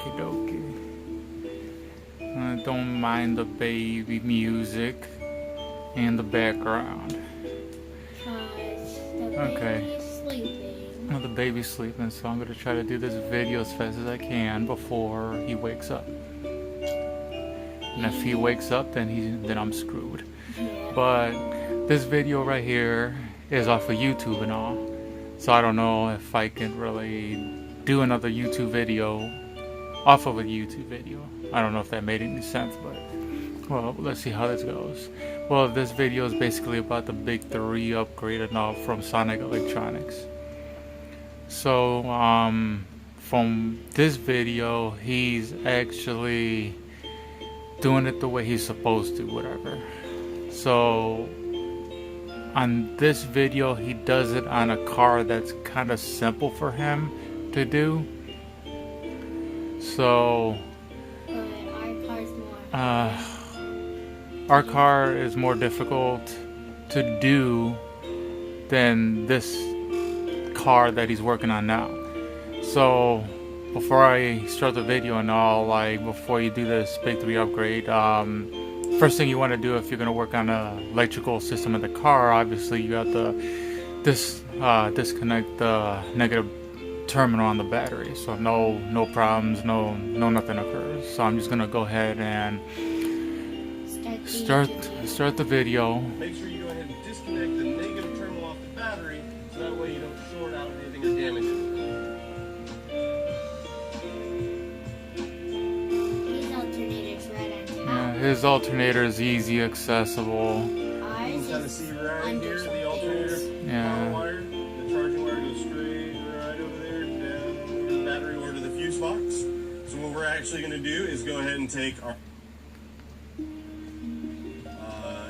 Okie dokie. Don't mind the baby music in the background. Cause the Okay. baby's sleeping. Well, the baby's sleeping, so I'm gonna try to do this video as fast as I can before he wakes up. And if he wakes up, then I'm screwed. Yeah. But this video right here is off of YouTube and all, so I don't know if I can really do another YouTube video off of a YouTube video. I don't know if that made any sense, but well, let's see how this goes. Well, this video is basically about the Big 3 upgrade and all from Sonic Electronics. So from this video, he's actually doing it the way he's supposed to, whatever. So on this video, he does it on a car that's kind of simple for him to do. So our car is more difficult to do than this car that he's working on now. So before I start the video and all, like before you do this Big 3 upgrade, first thing you want to do if you're going to work on an electrical system of the car, obviously you have to disconnect the negative terminal on the battery, so no problems, no nothing occurs. So I'm just going to go ahead and start the video. Make sure you go ahead and disconnect the negative terminal off the battery, so that way you don't short out anything or damage it. His alternator is easy accessible. You can kind of see right here the alternator wire. The charging wire goes straight right over there, down over the battery or to the fuse box. So what we're actually going to do is go ahead and take our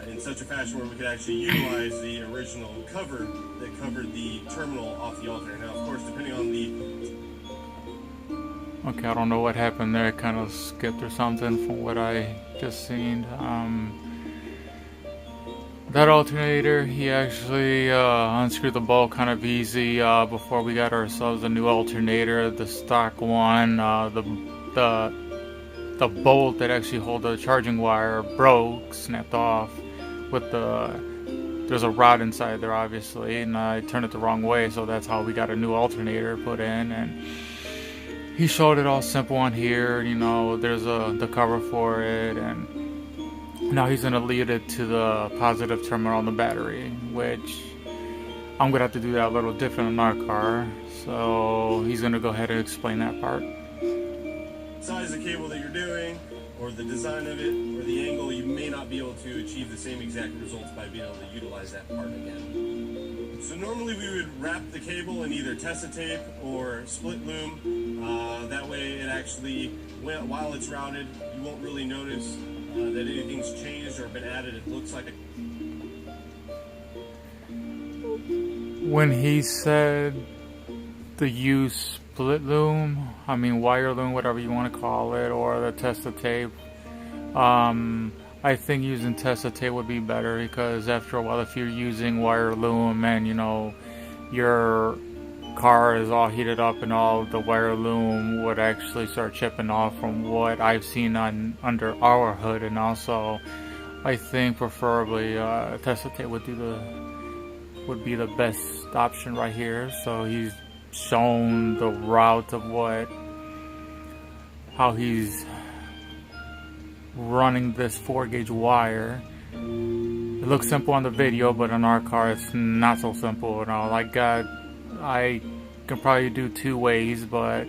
in such a fashion where we could actually utilize the original cover that covered the terminal off the alternator. Now, of course, depending on the Okay, I don't know what happened there. It kind of skipped or something from what I just seen. That alternator, he actually unscrewed the bolt kind of easy before we got ourselves a new alternator, the stock one. The bolt that actually holds the charging wire broke, snapped off. With there's a rod inside there, obviously, and I turned it the wrong way, so that's how we got a new alternator put in. And he showed it all simple on here, you know, there's the cover for it, and now he's going to lead it to the positive terminal on the battery, which I'm going to have to do that a little different in our car, so he's going to go ahead and explain that part. Size of cable that you're doing, or the design of it, or the angle, you may not be able to achieve the same exact results by being able to utilize that part again. So normally we would wrap the cable in either Tessa tape or split loom. That way it actually, while it's routed, you won't really notice that anything's changed or been added. It looks like a... When he said the use split loom, I mean wire loom, whatever you want to call it, or the Tessa tape, I think using Tessa tape would be better, because after a while, if you're using wire loom and you know your car is all heated up and all, the wire loom would actually start chipping off from what I've seen under our hood. And also I think preferably Tessa tape would be the best option right here. So he's shown the route of how he's running this 4-gauge wire. It looks simple on the video, but on our car it's not so simple at all. I can probably do 2 ways, but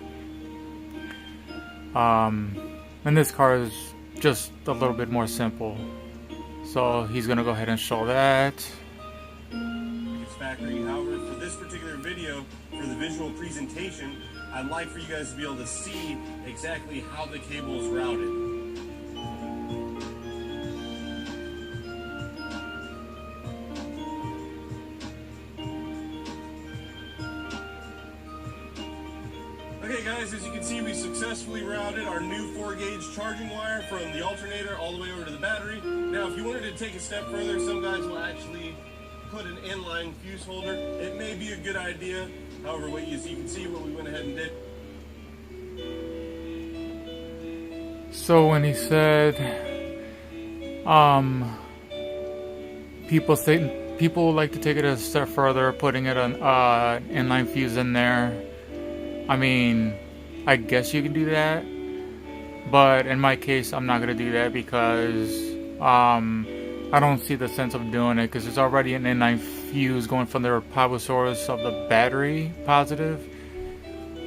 and this car is just a little bit more simple. So he's gonna go ahead and show that. It's factory. However, for this particular video, for the visual presentation, I'd like for you guys to be able to see exactly how the cable is routed. Okay guys, as you can see, we successfully routed our new 4-gauge charging wire from the alternator all the way over to the battery. Now if you wanted to take a step further, some guys will actually put an inline fuse holder. It may be a good idea. However, as you can see what we went ahead and did. So when he said, people like to take it a step further, putting it an inline fuse in there. I mean, I guess you can do that, but in my case, I'm not gonna do that because I don't see the sense of doing it because there's already an inline fuse going from the power source of the battery positive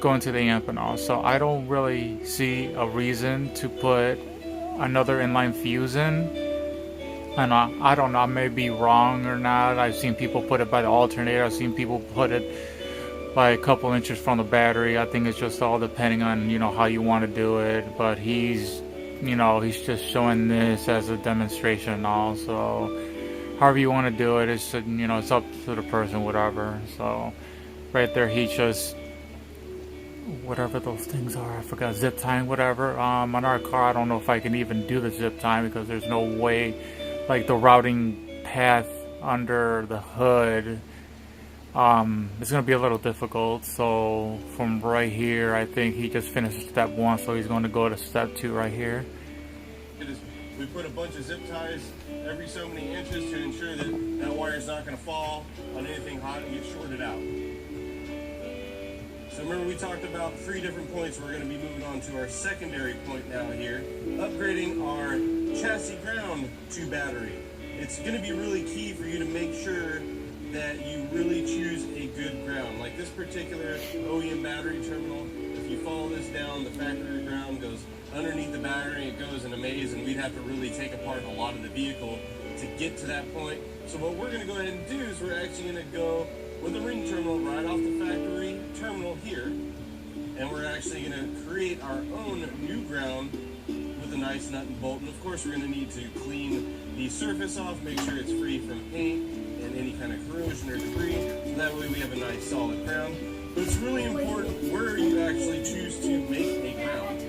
going to the amp and all. So I don't really see a reason to put another inline fuse in. And I don't know, I may be wrong or not. I've seen people put it by the alternator. I've seen people put it by a couple inches from the battery. I think it's just all depending on, you know, how you want to do it. But he's just showing this as a demonstration and all. So however you want to do it, it's, you know, it's up to the person, whatever. So right there, he just, whatever those things are, I forgot, zip tying, whatever. On our car, I don't know if I can even do the zip tying because there's no way, like the routing path under the hood, it's gonna be a little difficult. So from right here, I think he just finished step 1, so he's going to go to step 2 right here. We put a bunch of zip ties every so many inches to ensure that that wire is not going to fall on anything hot and get shorted out. So remember, we talked about 3 different points. We're going to be moving on to our secondary point now here, upgrading our chassis ground to battery. It's going to be really key for you to make sure that you really choose a good ground. Like this particular OEM battery terminal, if you follow this down, the factory ground goes underneath the battery, it goes in a maze, and we'd have to really take apart a lot of the vehicle to get to that point. So what we're going to go ahead and do is we're actually going to go with a ring terminal right off the factory terminal here, and we're actually going to create our own new ground with a nice nut and bolt. And of course, we're going to need to clean the surface off, make sure it's free from paint and any kind of corrosion or debris, so that way we have a nice solid ground. But it's really important where you actually choose to make a ground,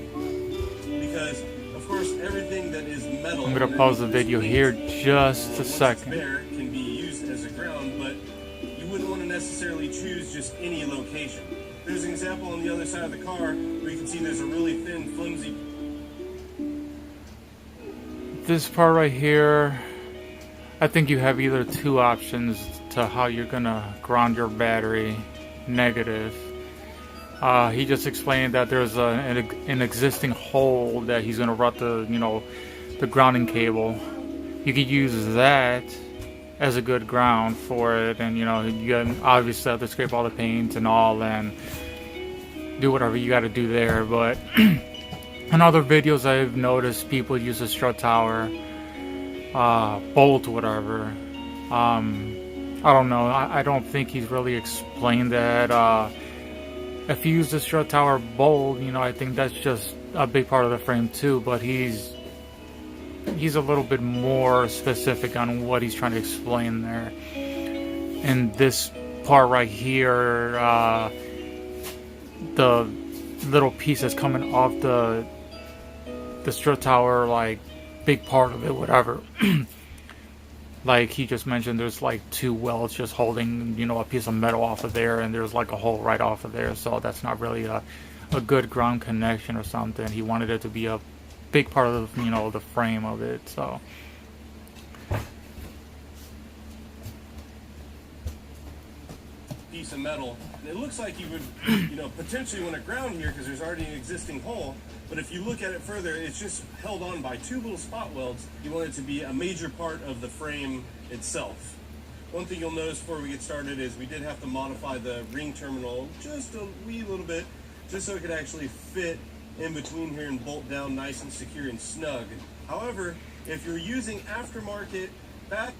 because of course everything that is metal, I'm going to pause the video here just a second. Bare can be used as a ground, but you wouldn't want to necessarily choose just any location. There's an example on the other side of the car where you can see there's a really thin, flimsy. This part right here, I think you have either 2 options to how you're gonna ground your battery negative. He just explained that there's an existing hole that he's gonna run the grounding cable. You could use that as a good ground for it, and you obviously have to scrape all the paint and all and do whatever you got to do there. But in other videos I've noticed people use a strut tower bolt, whatever. I don't know, I don't think he's really explained that. If you use the strut tower bolt, I think that's just a big part of the frame too, but he's a little bit more specific on what he's trying to explain there. In this part right here, the little piece that's coming off the strut tower, like big part of it, whatever. Like he just mentioned, there's like 2 welds just holding, a piece of metal off of there, and there's like a hole right off of there. So that's not really a good ground connection or something. He wanted it to be a big part of the frame of it. So piece of metal, and it looks like you would potentially want to ground here because there's already an existing hole, but if you look at it further, it's just held on by 2 little spot welds. You want it to be a major part of the frame itself. One thing you'll notice before we get started is we did have to modify the ring terminal just a wee little bit, just so it could actually fit in between here and bolt down nice and secure and snug. However, if you're using aftermarket back,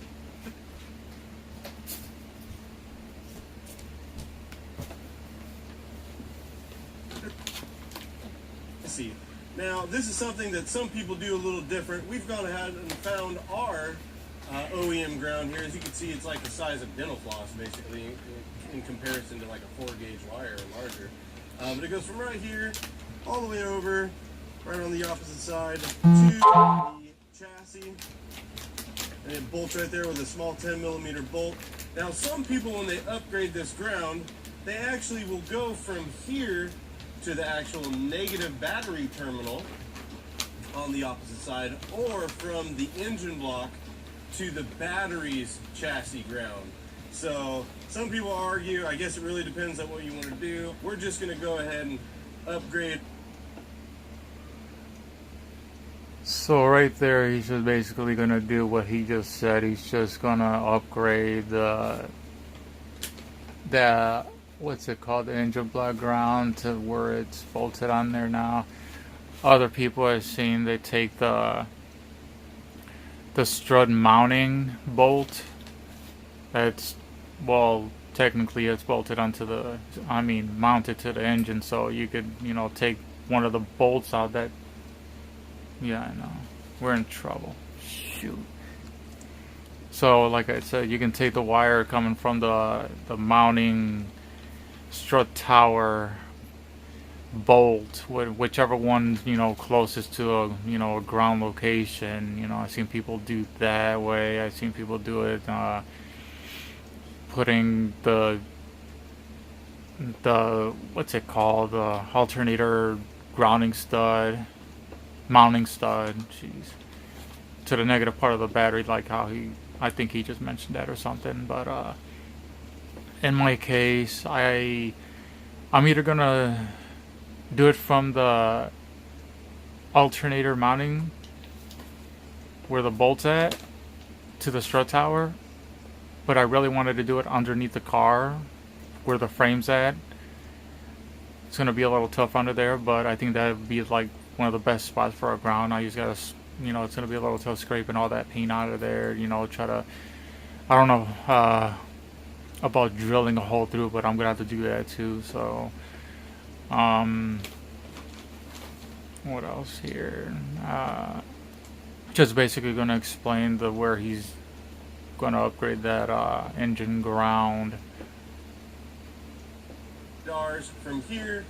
see, now this is something that some people do a little different. We've gone ahead and found our OEM ground here. As you can see, it's like the size of dental floss basically in comparison to like a 4-gauge wire or larger. But it goes from right here all the way over, right on the opposite side to the chassis, and it bolts right there with a small 10mm bolt. Now some people, when they upgrade this ground, they actually will go from here to the actual negative battery terminal, on the opposite side, or from the engine block to the battery's chassis ground. So some people argue, I guess it really depends on what you want to do. We're just going to go ahead and upgrade. So right there, he's just basically gonna do what he just said. He's just gonna upgrade the what's it called, the engine block ground to where it's bolted on there now. Other people I've seen, they take the strut mounting bolt. That's, well, technically it's bolted onto the, mounted to the engine, so you could, take one of the bolts out that. Yeah, I know. We're in trouble. Shoot. So, like I said, you can take the wire coming from the mounting strut tower bolt, whichever one's, closest to a ground location. I've seen people do that way. I've seen people do it, putting the what's it called? The alternator grounding stud. Mounting stud, jeez, to the negative part of the battery, like how I think he just mentioned that or something. But in my case, I'm either gonna do it from the alternator mounting where the bolt's at to the strut tower, but I really wanted to do it underneath the car where the frame's at. It's gonna be a little tough under there, but I think that would be like one of the best spots for a ground. I just gotta, it's gonna be a little tough scraping all that paint out of there. Try to, I don't know about drilling a hole through, but I'm gonna have to do that too. So, what else here? Just basically gonna explain where he's gonna upgrade that engine ground. From here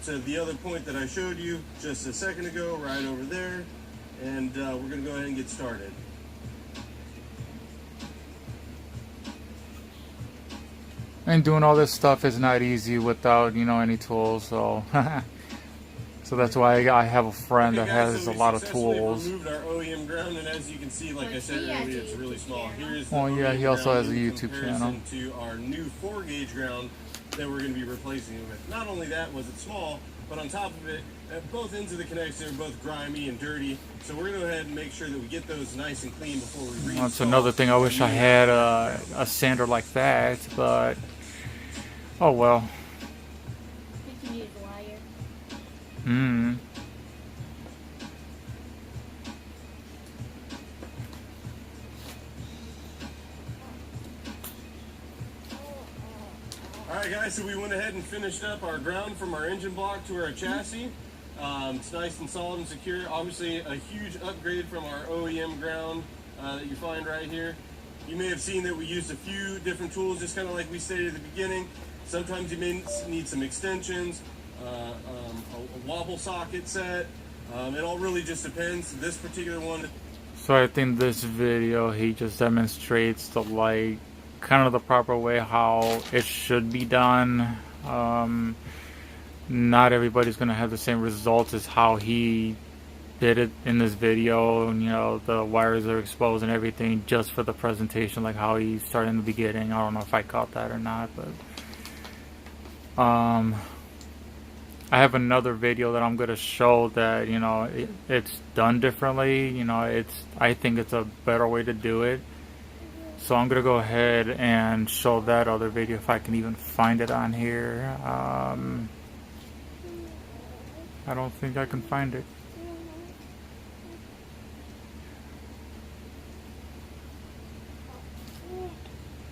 to the other point that I showed you just a second ago, right over there, and we're going to go ahead and get started. And doing all this stuff is not easy without, any tools, so so that's why I have a friend that has a lot of tools. Removed our OEM ground, and as you can see, like I said earlier, it's really small. Here's well, yeah, he also has a YouTube channel. To our new 4-gauge ground that we're going to be replacing it with. Not only that was it small, but on top of it, at both ends of the connection are both grimy and dirty. So we're going to go ahead and make sure that we get those nice and clean before we reinstall. That's another thing. I wish I had a sander like that, but oh well. You can use wire. Alright guys, so we went ahead and finished up our ground from our engine block to our chassis. It's nice and solid and secure. Obviously a huge upgrade from our OEM ground that you find right here. You may have seen that we used a few different tools, just kind of like we stated at the beginning. Sometimes you may need some extensions, a wobble socket set. It all really just depends. This particular one. So I think this video, he just demonstrates kind of the proper way how it should be done. Not everybody's gonna have the same results as how he did it in this video. The wires are exposed and everything just for the presentation, like how he started in the beginning. I don't know if I caught that or not, but I have another video that I'm gonna show that it's done differently. I think it's a better way to do it. So I'm gonna go ahead and show that other video if I can even find it on here. I don't think I can find it.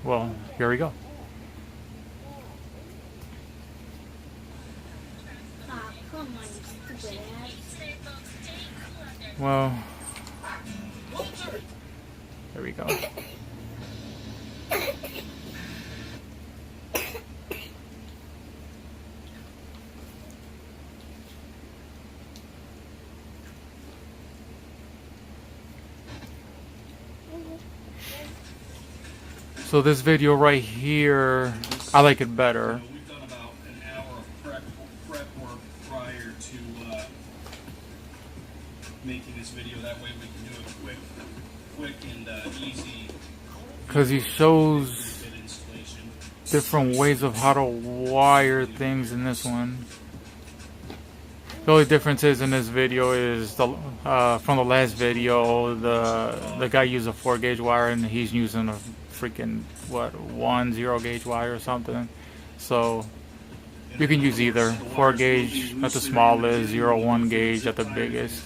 Well, here we go. Ah, come on, you stupid ass. Well, there we go. So this video right here, I like it better. We've done about an hour of prep work prior to making this video. That way we can do it quick and easy. Because he shows Fit installation. different ways of how to wire things in this one. The only difference is in this video is the from the last video, the guy used a 4-gauge wire and he's using a freaking 1 0-gauge wire or something. So you can use either 4-gauge at the smallest, 1 gauge at the biggest.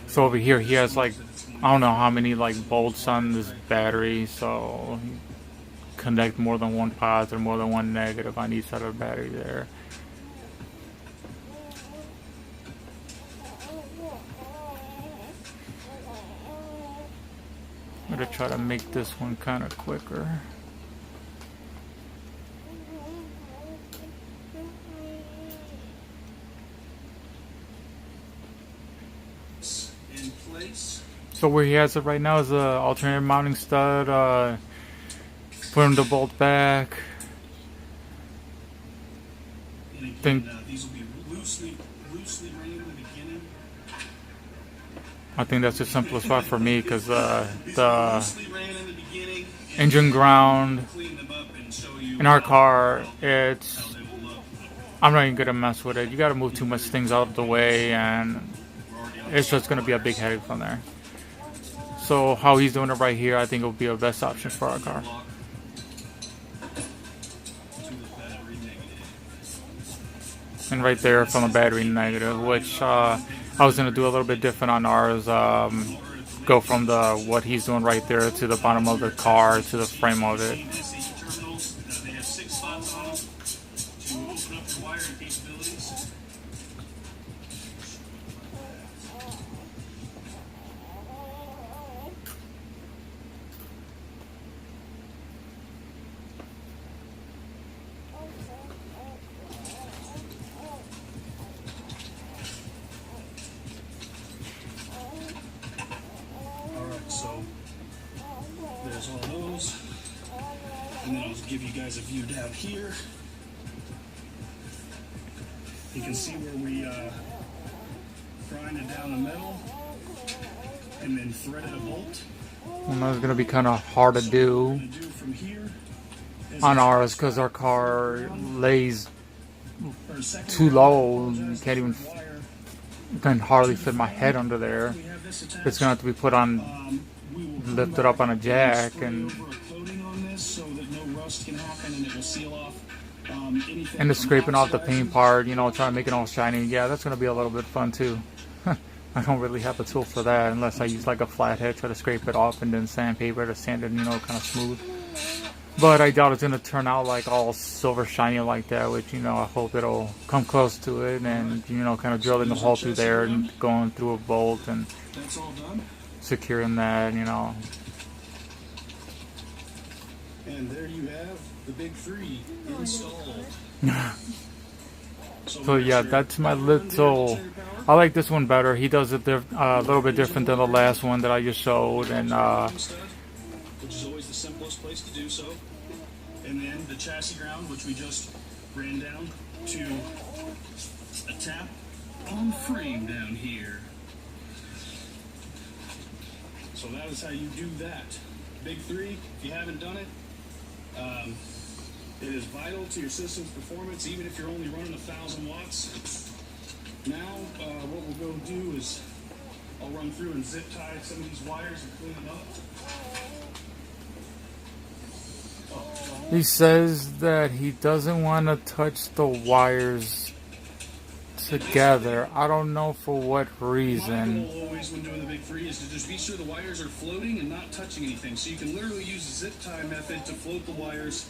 So over here he has like, I don't know how many like bolts on this battery, so connect more than one positive, more than one negative on each side of the battery there. I'm gonna try to make this one kind of quicker. In place. So where he has it right now is a alternative mounting stud. Putting the bolt back. And again, Think- these will be loosely ran in the beginning. I think that's the simplest spot for me because These will be the loosely ran in the beginning. And engine ground clean them up and show you in our how- car, how it's, they will look. I'm not even gonna mess with it. You gotta move too much things out of the way and We're already on it's just gonna be a big headache from there. So how he's doing it right here, I think will be a best option for our car. block to the battery negative. And right there from the battery negative, which I was gonna do a little bit different on ours. Go from the what he's doing right there to the bottom of the car to the frame of it. DC terminals, they have 6 slots on them to open up your wiring capabilities. Alright, so there's all those. And then I'll give you guys a view down here. You can see where we grinded down the metal and then threaded a bolt. And that's gonna be kind of hard to do What I'm gonna do from here is on ours because our car lays for a second too low. You adjust can't even the wire. can hardly fit my head under there. We have this attached. It's gonna have to be put on, We will lifted up on a jack, spray and over a coating on this so that no rust can happen and it will seal off anything and the from scraping off the outside. paint part. You know, try to make it all shiny. Yeah, that's gonna be a little bit fun too. I don't really have a tool for that unless I use like a flathead, try to scrape it off and then sandpaper to sand it, you know, kind of smooth. But I doubt it's gonna turn out like all silver shiny like that, which, you know, I hope it'll come close to it and, you know, kind of drilling a hole through there and going through a bolt and That's all done. securing that, you know. And there you have the big 3 installed. So yeah, that's my little. I like this one better. He does it a little bit different than the last one that I just showed, and which is always the simplest place to do so. And then the chassis ground, which we just ran down to a tap on frame down here. So that is how you do that. Big 3, if you haven't done it, it is vital to your system's performance, even if you're only running 1,000 watts. Now, what we'll go do is I'll run through and zip tie some of these wires and clean them up. he says that he doesn't want to touch the wires together. I don't know for what My reason. goal always when doing the big 3 is to just be sure the wires are floating and not touching anything. So you can literally use the zip tie method to float the wires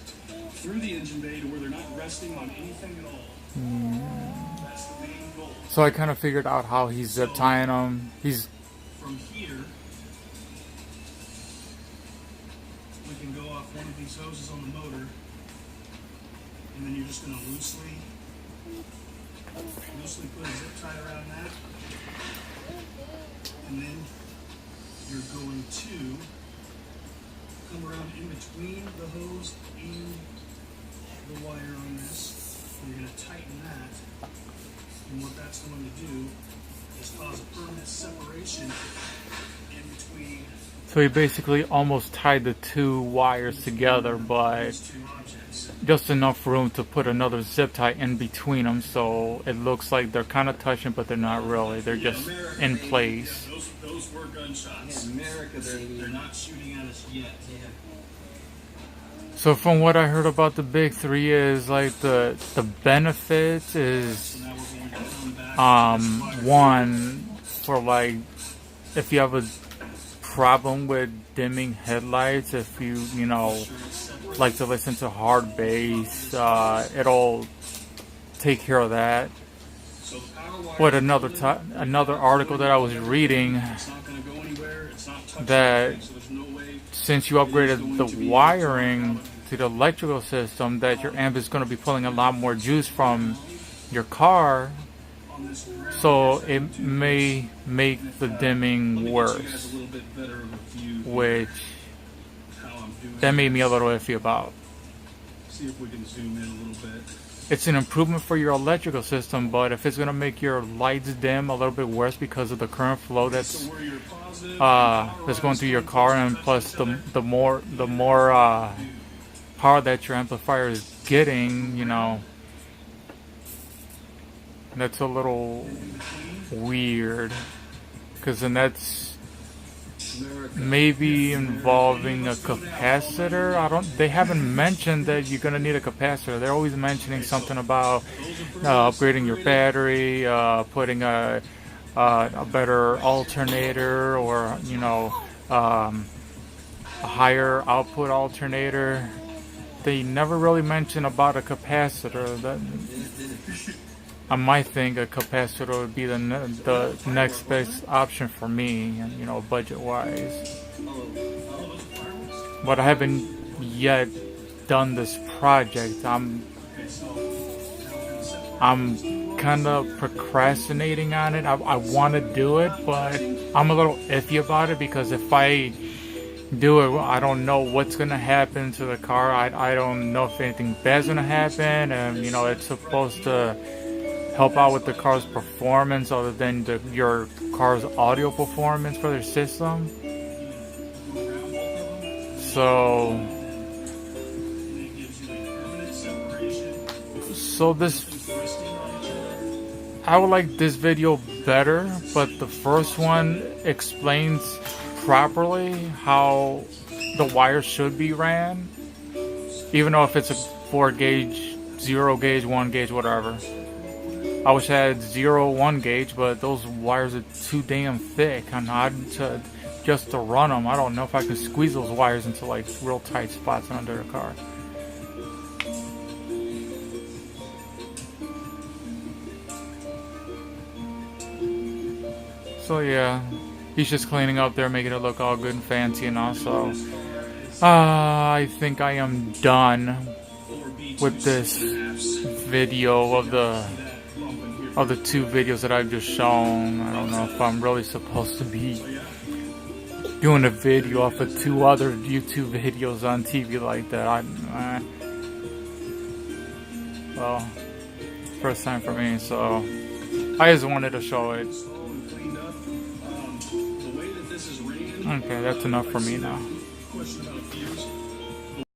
through the engine bay to where they're not resting on anything at all. That's the main goal. So I kind of figured out how he's zip tying them. He's From here, we can go off one of these hoses on the motor, and then you're just going to loosely put a zip tie around that, and then you're going to come around in between the hose and the wire on this. You're going to tighten that. And what that's going to do is cause a permanent separation in between So he basically almost tied the two wires together, but these two objects. just enough room to put another zip tie in between them, so it looks like they're kind of touching, but they're not really. They're just in place. Those were gunshots. America, baby. They're not shooting at us yet. So from what I heard about the Big Three is like the benefits is So now we're going to come back. one for like if you have a problem with dimming headlights, if you know like to listen to hard bass, it'll take care of that. So the power wire But another article that I was reading, it's not going to go anywhere. It's not touching that anything, so there's no way since you upgraded the wiring to the electrical system, that your amp is going to be pulling a lot more juice from your car, on this ground. so it may make the dimming Let me get you guys worse, a little bit better of a view which how I'm doing. that made me a little iffy about. See if we can zoom in a little bit. It's an improvement for your electrical system, but if it's going to make your lights dim a little bit worse because of the current flow that's So where you're positive, that's going through your car, and plus the more power that your amplifier is getting, you know, that's a little weird, because then that's maybe involving a capacitor. They haven't mentioned that you're gonna need a capacitor. They're always mentioning something about upgrading your battery, putting a better alternator, or you know, a higher output alternator. They never really mention about a capacitor. That I might think a capacitor would be the next best option for me, you know, budget wise. But I haven't yet done this project. I'm kind of procrastinating on it. I want to do it, but I'm a little iffy about it, because if I do it, I don't know what's gonna happen to the car. I don't know if anything bad's gonna happen, and you know, it's supposed to help out with the car's performance other than your car's audio performance for their system. So I would like this video better, but the first one explains properly how the wires should be ran, even though if it's a 4 gauge, 0 gauge, 1 gauge, whatever. I wish I had 0, 1 gauge, but those wires are too damn thick, and just to run them, I don't know if I can squeeze those wires into like real tight spots under the car. So yeah, he's just cleaning up there, making it look all good and fancy and all. So I think I am done with this video of the 2 videos that I've just shown. I don't know if I'm really supposed to be doing a video off of 2 other YouTube videos on TV like that. Well, first time for me, so I just wanted to show it. Okay, that's enough for me now.